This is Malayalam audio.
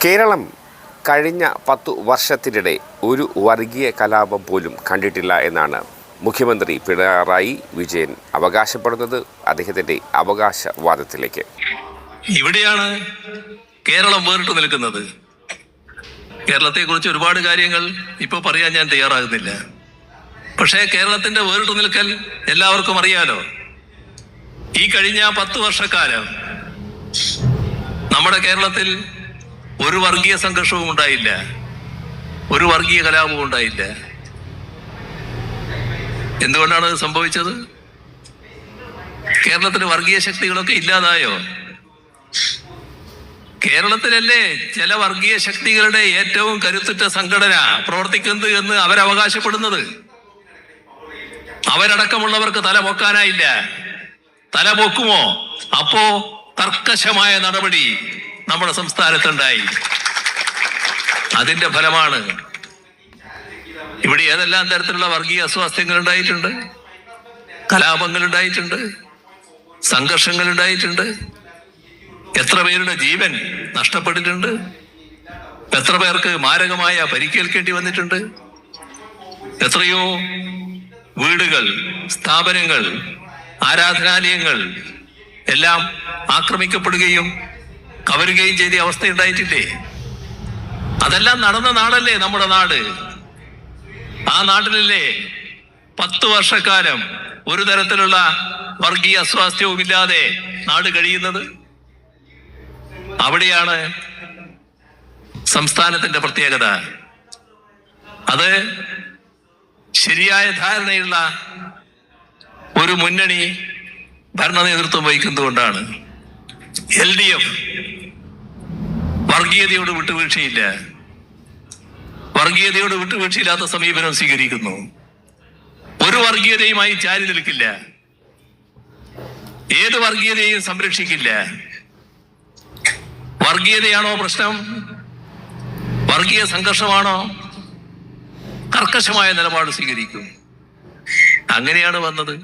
കേരളം കഴിഞ്ഞ 10 വർഷത്തിനിടെ ഒരു വർഗീയ കലാപം പോലും കണ്ടിട്ടില്ല എന്നാണ് മുഖ്യമന്ത്രി പിണറായി വിജയൻ അവകാശപ്പെടുന്നത്. അദ്ദേഹത്തിൻ്റെ അവകാശവാദത്തിലേക്ക് ഇവിടെയാണ് കേരളം വേറിട്ട് നിൽക്കുന്നത്. കേരളത്തെക്കുറിച്ച് ഒരുപാട് കാര്യങ്ങൾ ഇപ്പോൾ പറയാൻ ഞാൻ തയ്യാറാകുന്നില്ല. പക്ഷേ കേരളത്തിന്റെ വേറിട്ട് നിൽക്കൽ എല്ലാവർക്കും അറിയാലോ. ഈ കഴിഞ്ഞ 10 വർഷക്കാലം നമ്മുടെ കേരളത്തിൽ ഒരു വർഗീയ സംഘർഷവും ഉണ്ടായില്ല, ഒരു വർഗീയ കലാപവും ഉണ്ടായില്ല. എന്തുകൊണ്ടാണ് അത് സംഭവിച്ചത്? കേരളത്തിൽ വർഗീയ ശക്തികളൊക്കെ ഇല്ലാതായോ? കേരളത്തിലല്ലേ ചില വർഗീയ ശക്തികളുടെ ഏറ്റവും കരുത്തുറ്റ സംഘടന പ്രവർത്തിക്കുന്നത് എന്ന് അവരവകാശപ്പെടുന്നത്. അവരടക്കമുള്ളവർക്ക് തല പൊക്കാനായില്ല. തല പൊക്കുമോ? അപ്പോ കർക്കശമായ നടപടി നമ്മുടെ സംസ്ഥാനത്തുണ്ടായി. അതിന്റെ ഫലമാണ് ഇവിടെ ഏതെല്ലാം തരത്തിലുള്ള വർഗീയ അസ്വാസ്ഥ്യങ്ങൾ ഉണ്ടായിട്ടുണ്ട്, കലാപങ്ങൾ ഉണ്ടായിട്ടുണ്ട്, സംഘർഷങ്ങൾ ഉണ്ടായിട്ടുണ്ട്. എത്ര പേരുടെ ജീവൻ നഷ്ടപ്പെട്ടിട്ടുണ്ട്, എത്ര പേർക്ക് മാരകമായ പരിക്കേൽക്കേണ്ടി വന്നിട്ടുണ്ട്. എത്രയോ വീടുകൾ, സ്ഥാപനങ്ങൾ, ആരാധനാലയങ്ങൾ എല്ലാം ആക്രമിക്കപ്പെടുകയും കവരുകയും ചെയ്ത അവസ്ഥയുണ്ടായിട്ടില്ലേ? അതെല്ലാം നടന്ന നാടല്ലേ നമ്മുടെ നാട്. ആ നാട്ടിലല്ലേ 10 വർഷക്കാലം ഒരു തരത്തിലുള്ള വർഗീയ അസ്വാസ്ഥ്യവും ഇല്ലാതെ നാട് കഴിയുന്നത്. അവിടെയാണ് സംസ്ഥാനത്തിന്റെ പ്രത്യേകത. അത് ശരിയായ ധാരണയുള്ള ഒരു മുന്നണി ഭരണ നേതൃത്വം വഹിക്കുന്നതുകൊണ്ടാണ്. LDF വർഗീയതയോട് വിട്ടുവീഴ്ചയില്ല, വർഗീയതയോട് വിട്ടുവീഴ്ചയില്ലാത്ത സമീപനം സ്വീകരിക്കുന്നു. ഒരു വർഗീയതയുമായി ചാരി നിൽക്കില്ല, ഏത് വർഗീയതയെയും സംരക്ഷിക്കില്ല. വർഗീയതയാണോ പ്രശ്നം, വർഗീയ സംഘർഷമാണോ, കർക്കശമായ നിലപാട് സ്വീകരിക്കും. അങ്ങനെയാണ് വന്നത്.